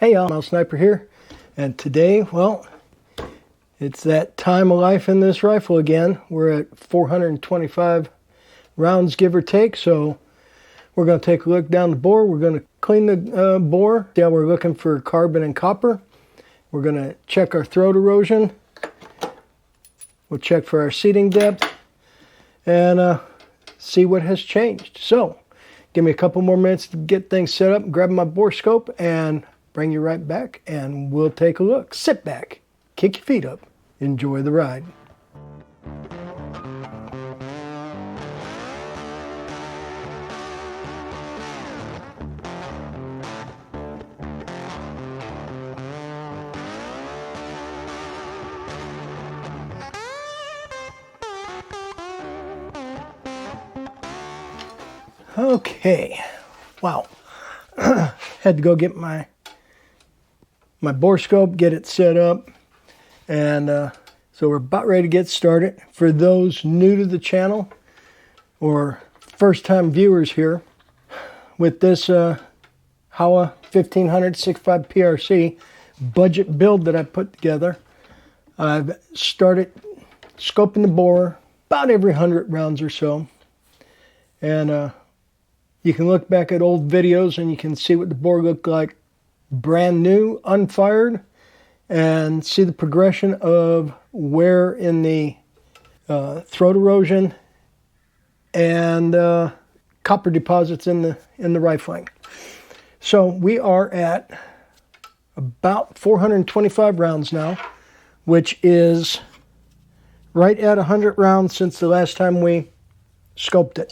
Hey y'all, Halfmilesniper here, and today, well, it's that time of life in this rifle again. We're at 425 rounds, give or take, so we're going to take a look down the bore. We're going to clean the bore, see how we're looking for carbon and copper. We're going to check our throat erosion. We'll check for our seating depth, and see what has changed. So, give me a couple more minutes to get things set up, grab my bore scope, and bring you right back, and we'll take a look. Sit back, kick your feet up, enjoy the ride. Okay, wow. Had to go get my bore scope, get it set up, and so we're about ready to get started. For those new to the channel or first time viewers here, with this Howa 1500 6.5 PRC budget build that I put together, I've started scoping the bore about every 100 rounds or so, and you can look back at old videos and you can see what the bore looked like brand new, unfired, and see the progression of wear in the throat erosion and copper deposits in the rifling. So we are at about 425 rounds now, which is right at 100 rounds since the last time we scoped it.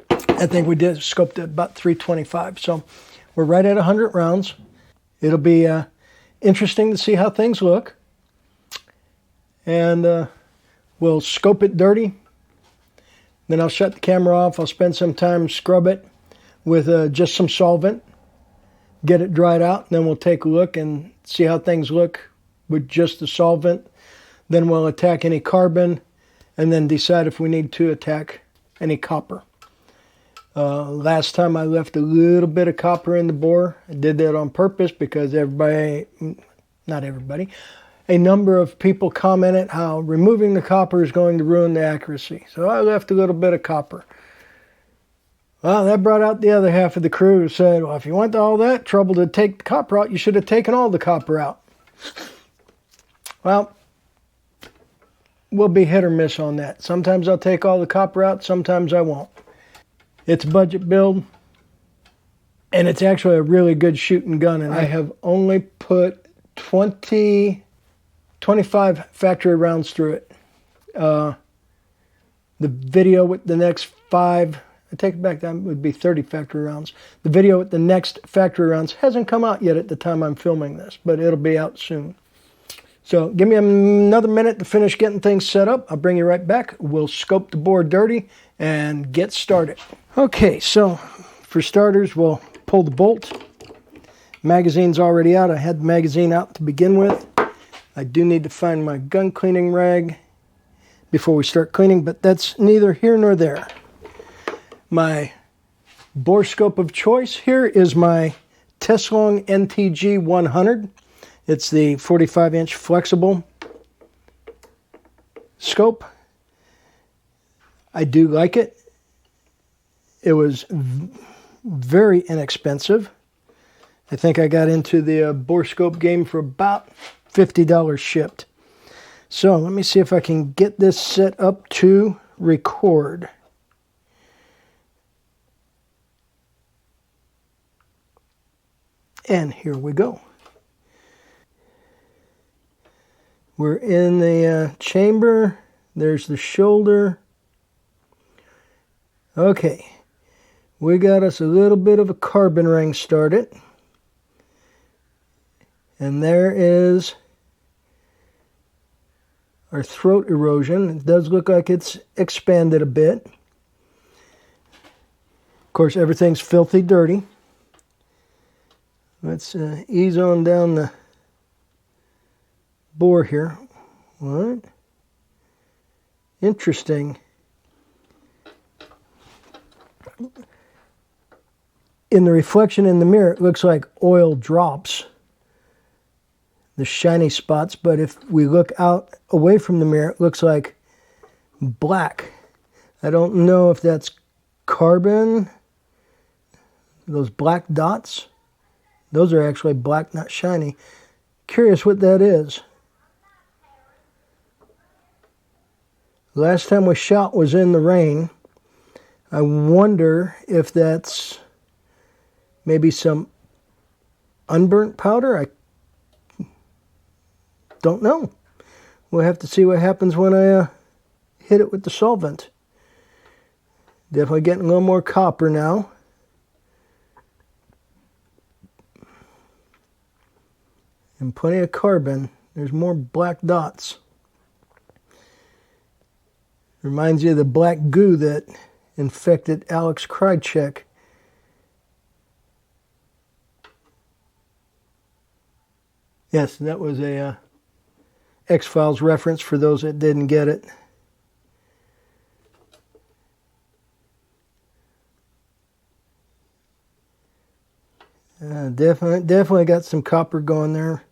I think we did scoped it about 325. So we're right at 100 rounds. It'll be interesting to see how things look. And we'll scope it dirty. Then I'll shut the camera off. I'll spend some time scrub it with just some solvent. Get it dried out. And then we'll take a look and see how things look with just the solvent. Then we'll attack any carbon and then decide if we need to attack any copper. Last time I left a little bit of copper in the bore. I did that on purpose because not everybody, a number of people commented how removing the copper is going to ruin the accuracy. So I left a little bit of copper. Well, that brought out the other half of the crew who said, well, if you went to all that trouble to take the copper out, you should have taken all the copper out. Well, we'll be hit or miss on that. Sometimes I'll take all the copper out, sometimes I won't. It's a budget build, and it's actually a really good shooting gun, and I have only put 25 factory rounds through it. The video with the next 5, I take it back, that would be 30 factory rounds. The video with the next factory rounds hasn't come out yet at the time I'm filming this, but it'll be out soon. So give me another minute to finish getting things set up. I'll bring you right back. We'll scope the bore dirty and get started. Okay, so for starters, we'll pull the bolt. Magazine's already out. I had the magazine out to begin with. I do need to find my gun cleaning rag before we start cleaning, but that's neither here nor there. My bore scope of choice here is my Teslong NTG-100. It's the 45-inch flexible scope. I do like it. It was very inexpensive. I think I got into the bore scope game for about $50 shipped. So let me see if I can get this set up to record. And here we go. We're in the chamber. There's the shoulder. Okay, we got us a little bit of a carbon ring started. And there is our throat erosion. It does look like it's expanded a bit. Of course, everything's filthy dirty. Let's ease on down the bore here. What? Interesting. in the reflection in the mirror, it looks like oil drops the shiny spots, but if we look out away from the mirror, it looks like black. I don't know if that's carbon, those black dots. Those are actually black, not shiny. Curious what that is. Last time we shot was in the rain. I wonder if that's maybe some unburnt powder. I don't know. We'll have to see what happens when I hit it with the solvent. Definitely getting a little more copper now. And plenty of carbon. There's more black dots. Reminds you of the black goo that infected Alex Krychek. Yes, that was a X-Files reference for those that didn't get it. Definitely got some copper going there.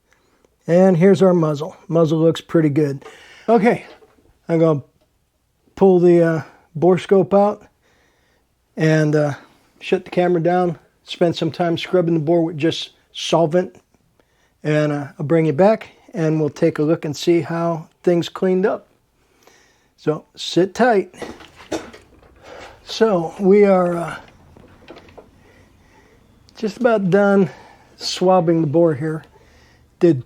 And here's our muzzle. Muzzle looks pretty good. Okay, I'm going to pull the bore scope out and shut the camera down. Spend some time scrubbing the bore with just solvent. And I'll bring you back and we'll take a look and see how things cleaned up. So sit tight. So we are just about done swabbing the bore here. Did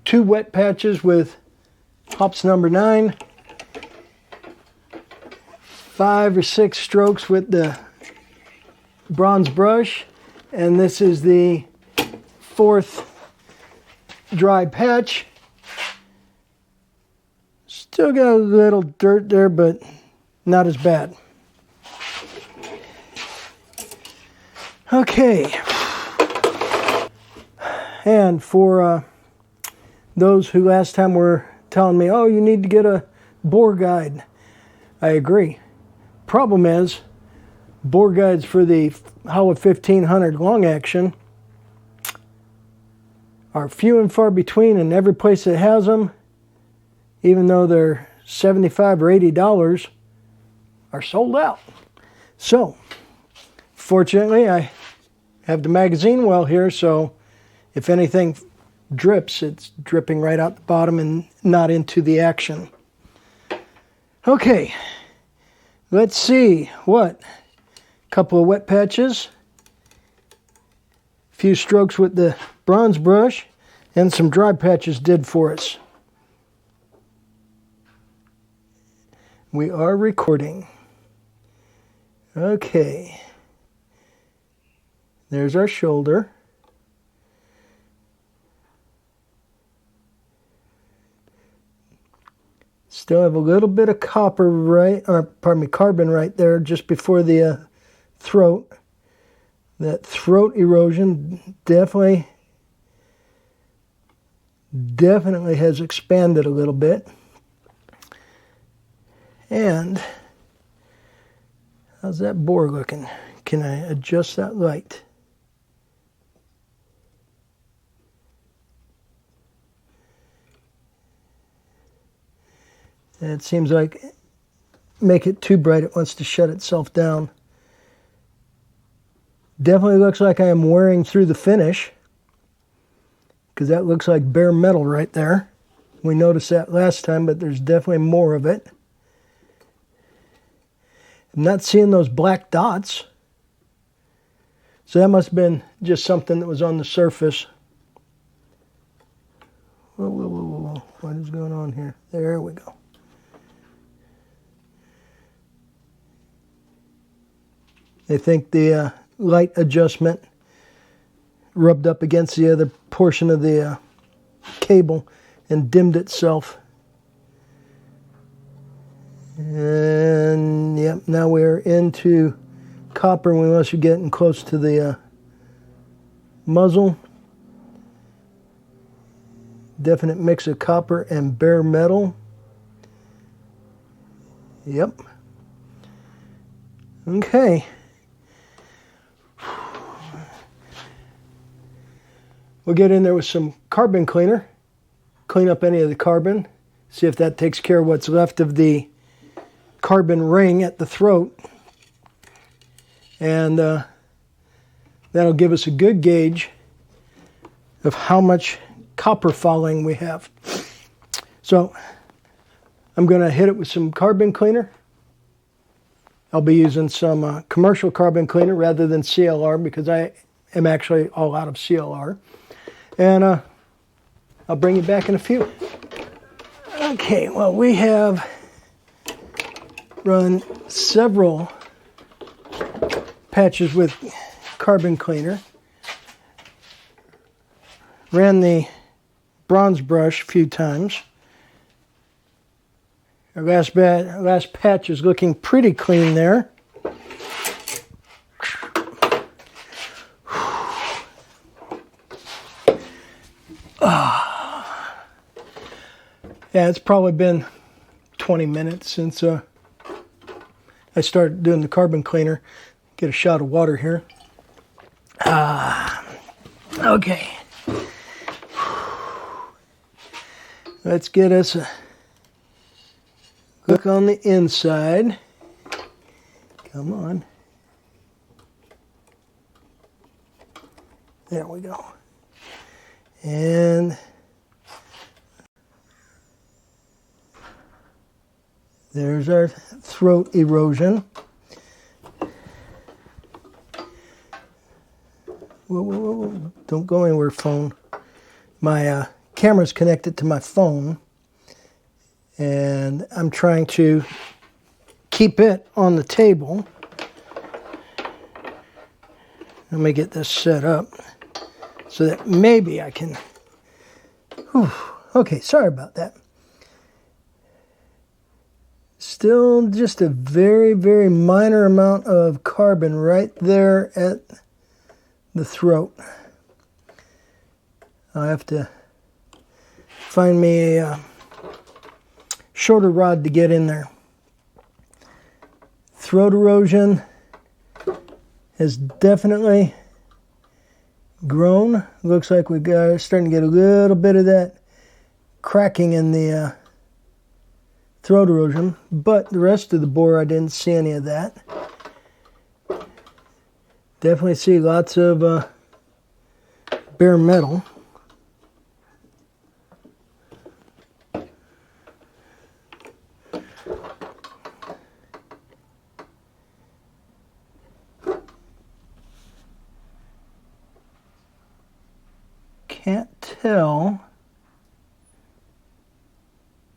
2 wet patches with hops number 9, 5 or 6 strokes with the bronze brush, and this is the 4th dry patch. Still got a little dirt there, but not as bad. Okay, and for those who last time were telling me, oh, you need to get a bore guide, I agree. Problem is, bore guides for the Howa 1500 long action are few and far between, and every place that has them, even though they're $75 or $80, are sold out. So, fortunately, I have the magazine well here, so if anything drips, it's dripping right out the bottom and not into the action. Okay, let's see what. Couple of wet patches, a few strokes with the bronze brush, and some dry patches did for us. We are recording. Okay. There's our shoulder. Still have a little bit of copper carbon right there just before the throat. That throat erosion definitely has expanded a little bit. And how's that bore looking? Can I adjust that light? And it seems like make it too bright, it wants to shut itself down. Definitely looks like I am wearing through the finish, because that looks like bare metal right there. We noticed that last time, but there's definitely more of it. I'm not seeing those black dots. So that must have been just something that was on the surface. Whoa, whoa, whoa, whoa. What is going on here? There we go. I think the light adjustment rubbed up against the other portion of the cable and dimmed itself. And yep, now we're into copper unless you're getting close to the muzzle. Definite mix of copper and bare metal. Yep. Okay. We'll get in there with some carbon cleaner clean up any of the carbon, see if that takes care of what's left of the carbon ring at the throat. And that'll give us a good gauge of how much copper fouling we have. So I'm going to hit it with some carbon cleaner. I'll be using some commercial carbon cleaner rather than CLR because I am actually all out of CLR. And I'll bring you back in a few. Okay, well, we have run several patches with carbon cleaner. Ran the bronze brush a few times. Our last patch is looking pretty clean there. Yeah, it's probably been 20 minutes since I started doing the carbon cleaner. Get a shot of water here. Okay. Let's get us a look on the inside. Come on. There we go. And there's our throat erosion. Whoa, whoa, whoa, whoa. Don't go anywhere, phone. My camera's connected to my phone, and I'm trying to keep it on the table. Let me get this set up so that maybe I can... Whew. Okay, sorry about that. Still just a very, very minor amount of carbon right there at the throat. I'll have to find me a shorter rod to get in there. Throat erosion has definitely grown. Looks like we got starting to get a little bit of that cracking in the throat erosion, but the rest of the bore I didn't see any of that. Definitely see lots of bare metal. Can't tell.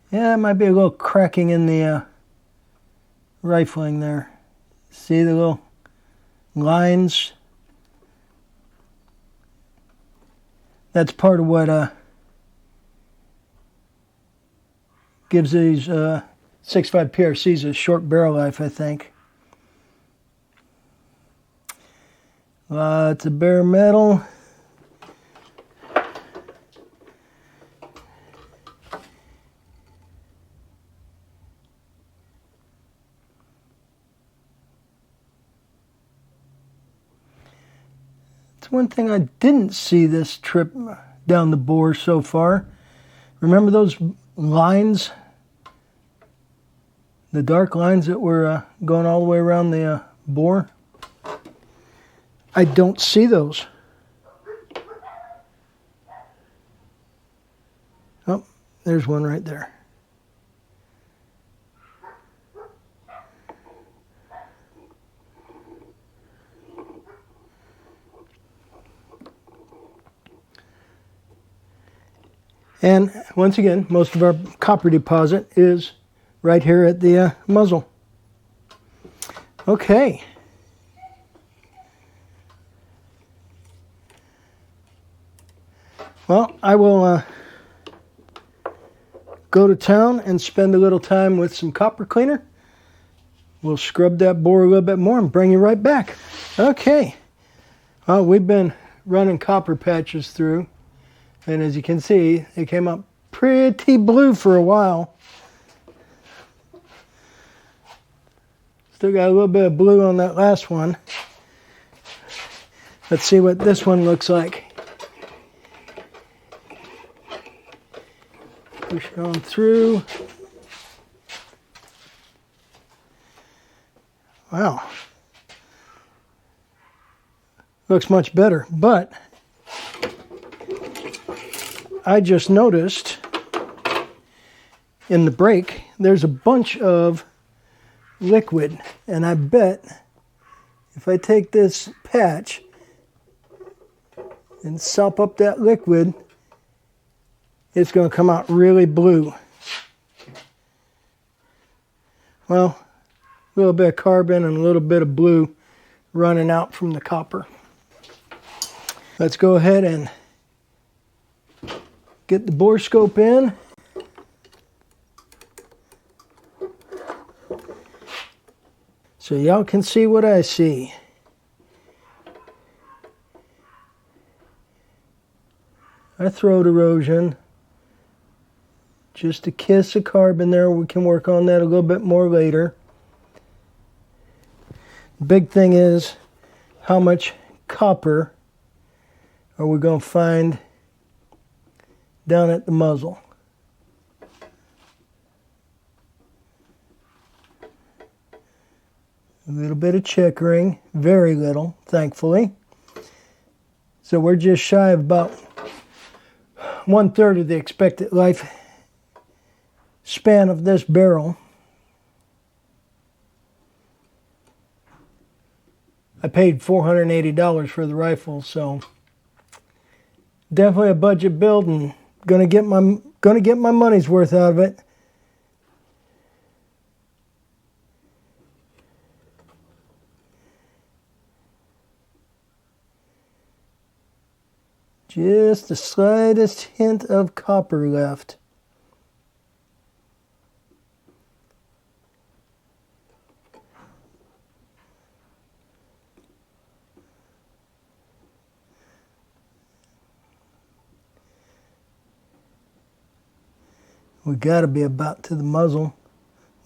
Yeah, it might be a little cracking in the rifling there. See the little lines? That's part of what gives these 6.5 PRCs a short barrel life, I think. Lots of bare metal. One thing I didn't see this trip down the bore so far. Remember those lines? The dark lines that were going all the way around the bore? I don't see those. Oh, there's one right there. And once again, most of our copper deposit is right here at the muzzle. Okay. Well, I will go to town and spend a little time with some copper cleaner. We'll scrub that bore a little bit more and bring you right back. Okay. Well, we've been running copper patches through. And as you can see, it came up pretty blue for a while. Still got a little bit of blue on that last one. Let's see what this one looks like. Push it on through. Wow. Looks much better, but I just noticed in the brake there's a bunch of liquid, and I bet if I take this patch and sop up that liquid, it's going to come out really blue. Well, a little bit of carbon and a little bit of blue running out from the copper. Let's go ahead and get the bore scope in. So y'all can see what I see. I throat erosion. Just a kiss of carbon there. We can work on that a little bit more later. The big thing is how much copper are we going to find down at the muzzle. A little bit of checkering, very little, thankfully. So we're just shy of about 1/3 of the expected life span of this barrel. I paid $480 for the rifle, so definitely a budget build, and gonna get my money's worth out of it. Just the slightest hint of copper left. We got to be about to the muzzle.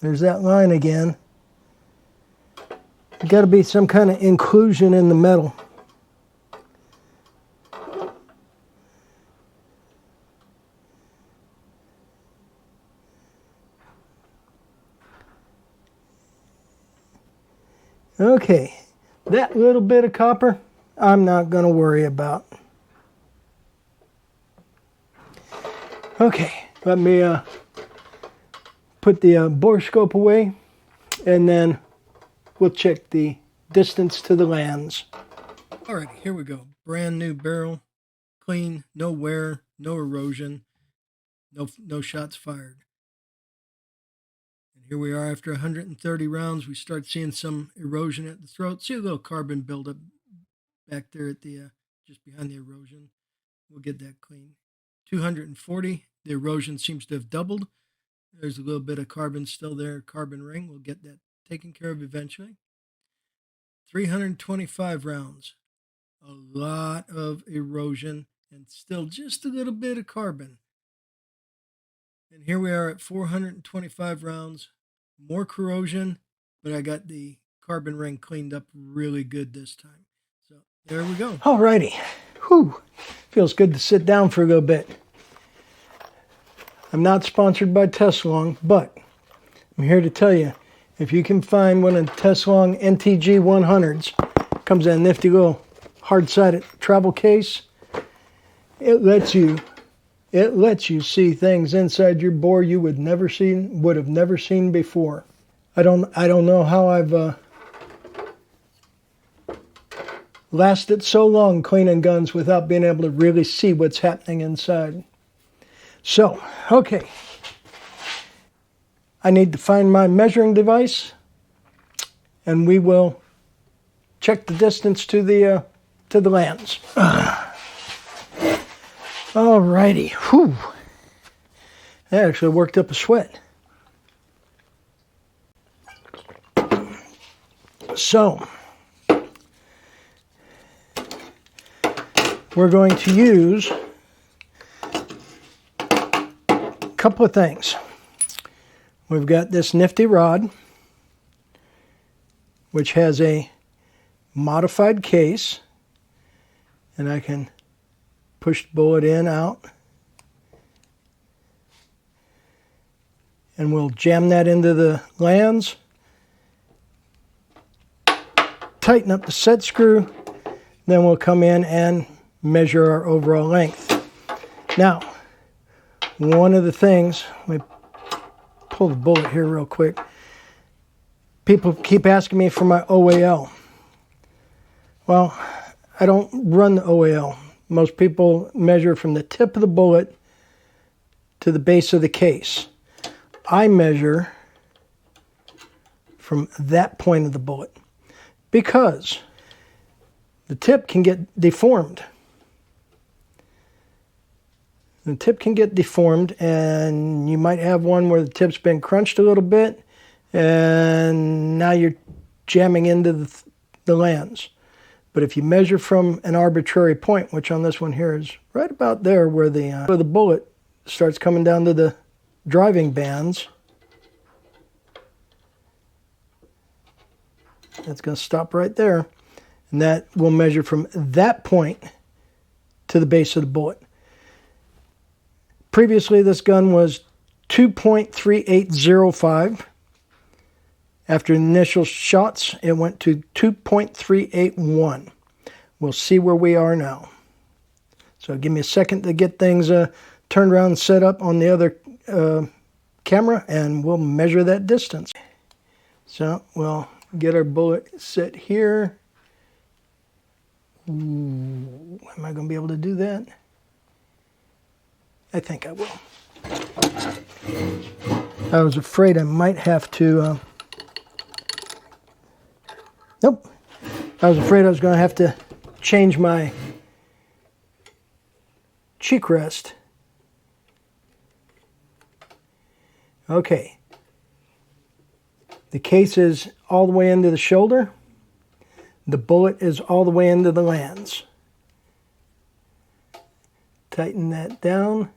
There's that line again. Got to be some kind of inclusion in the metal. Okay, that little bit of copper, I'm not going to worry about. Okay, let me put the bore scope away, and then we'll check the distance to the lands. All right, here we go. Brand new barrel, clean, no wear, no erosion, no shots fired. And here we are after 130 rounds. We start seeing some erosion at the throat. See a little carbon buildup back there at the just behind the erosion. We'll get that clean. 240, the erosion seems to have doubled. There's a little bit of carbon still there, carbon ring. We'll get that taken care of eventually. 325 rounds. A lot of erosion and still just a little bit of carbon. And here we are at 425 rounds. More corrosion, but I got the carbon ring cleaned up really good this time. So there we go. Alrighty. Whew. Feels good to sit down for a little bit. I'm not sponsored by Teslong, but I'm here to tell you, if you can find one of the Teslong NTG-100s, comes in a nifty little hard-sided travel case. It lets you see things inside your bore you would have never seen before. I don't know how I've lasted so long cleaning guns without being able to really see what's happening inside. So, okay. I need to find my measuring device, and we will check the distance to the lands. Alrighty. Whew. That actually worked up a sweat. So, we're going to use a couple of things. We've got this nifty rod, which has a modified case, and I can push the bullet in, out. And we'll jam that into the lands. Tighten up the set screw. Then we'll come in and measure our overall length. Now, one of the things, let me pull the bullet here real quick. People keep asking me for my OAL. Well, I don't run the OAL. Most people measure from the tip of the bullet to the base of the case. I measure from that point of the bullet because the tip can get deformed. The tip can get deformed, and you might have one where the tip's been crunched a little bit, and now you're jamming into the lands. But if you measure from an arbitrary point, which on this one here is right about there where the bullet starts coming down to the driving bands, that's going to stop right there, and that will measure from that point to the base of the bullet. Previously, this gun was 2.3805. After initial shots, it went to 2.381. We'll see where we are now. So give me a second to get things turned around and set up on the other camera, and we'll measure that distance. So we'll get our bullet set here. Ooh, am I going to be able to do that? I think I will. I was afraid I might have to... Nope. I was afraid I was going to have to change my cheek rest. Okay. The case is all the way into the shoulder. The bullet is all the way into the lands. Tighten that down.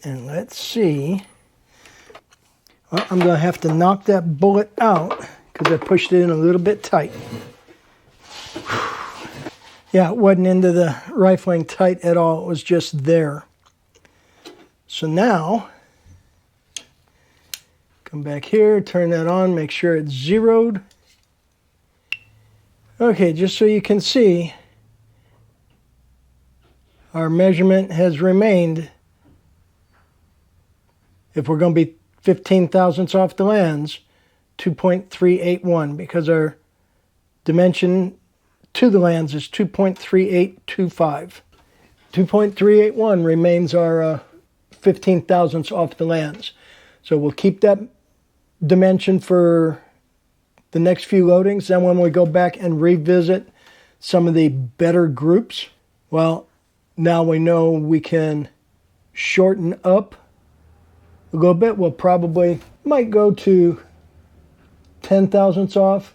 And let's see. Well, I'm going to have to knock that bullet out because I pushed it in a little bit tight. Yeah, it wasn't into the rifling tight at all. It was just there. So now, come back here, turn that on, make sure it's zeroed. Okay, just so you can see, our measurement has remained, if we're going to be 15 thousandths off the lands, 2.381, because our dimension to the lands is 2.3825. 2.381 remains our 15 thousandths off the lands. So we'll keep that dimension for the next few loadings. Then when we go back and revisit some of the better groups, well, now we know we can shorten up a little bit. We'll probably might go to 10 thousandths off,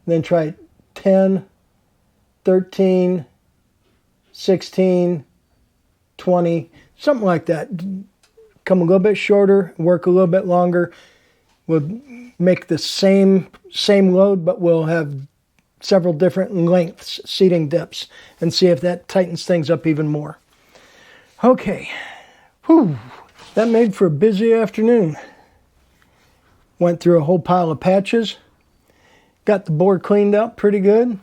then try 10, 13, 16, 20, something like that. Come a little bit shorter, work a little bit longer. We'll make the same load, but we'll have several different lengths, seating depths, and see if that tightens things up even more. Okay. Whew. That made for a busy afternoon. Went through a whole pile of patches. Got the bore cleaned out pretty good.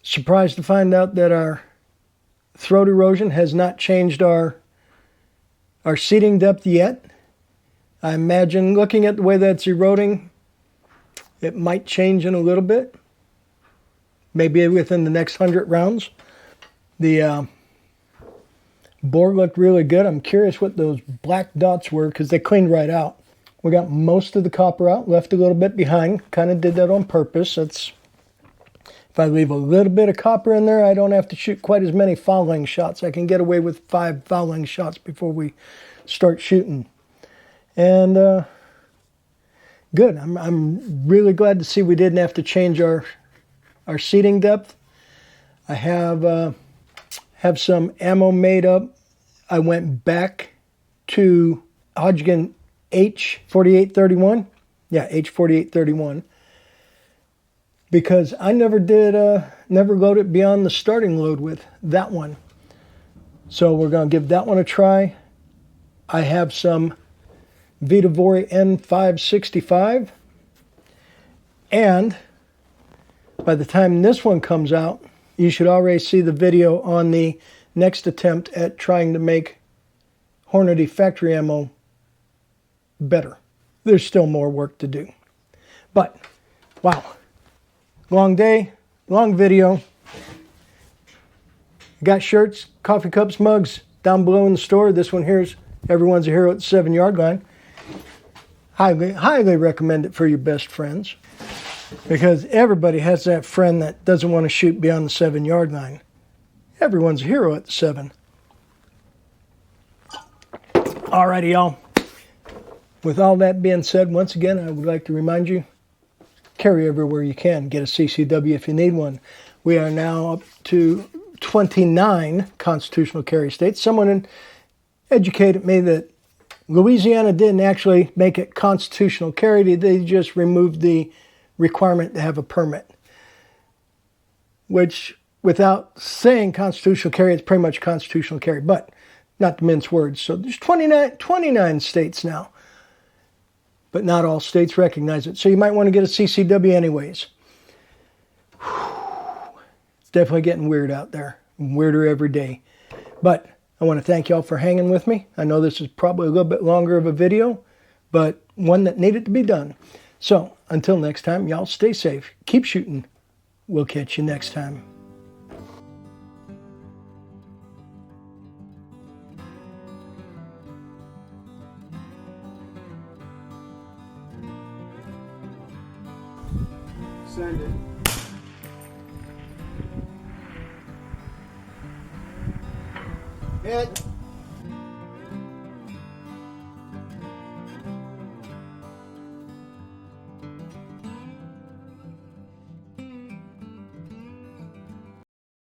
Surprised to find out that our throat erosion has not changed our seating depth yet. I imagine looking at the way that's eroding, it might change in a little bit. Maybe within the next 100 rounds. The bore looked really good. I'm curious what those black dots were because they cleaned right out. We got most of the copper out, left a little bit behind. Kind of did that on purpose. If I leave a little bit of copper in there, I don't have to shoot quite as many fouling shots. I can get away with 5 fouling shots before we start shooting. And good. I'm really glad to see we didn't have to change our seating depth. I have some ammo made up. I went back to Hodgkin H4831. Yeah, H4831. Because I never load it beyond the starting load with that one. So we're going to give that one a try. I have some Vitavori N565. And by the time this one comes out, you should already see the video on the next attempt at trying to make Hornady factory ammo better. There's still more work to do. But, wow. Long day, long video. Got shirts, coffee cups, mugs down below in the store. This one here's Everyone's a Hero at the 7-yard line. Highly recommend it for your best friends. Because everybody has that friend that doesn't want to shoot beyond the 7-yard line. Everyone's a hero at the 7. Alrighty, y'all. With all that being said, once again, I would like to remind you, carry everywhere you can. Get a CCW if you need one. We are now up to 29 constitutional carry states. Someone educated me that Louisiana didn't actually make it constitutional carry. They just removed the requirement to have a permit, which without saying constitutional carry, it's pretty much constitutional carry, but not to mince words. So there's 29 states now, but not all states recognize it. So you might want to get a CCW anyways. It's definitely getting weird out there, weirder every day. But I want to thank y'all for hanging with me. I know this is probably a little bit longer of a video, but one that needed to be done. So, until next time, y'all stay safe. Keep shooting. We'll catch you next time. Send it. Hit.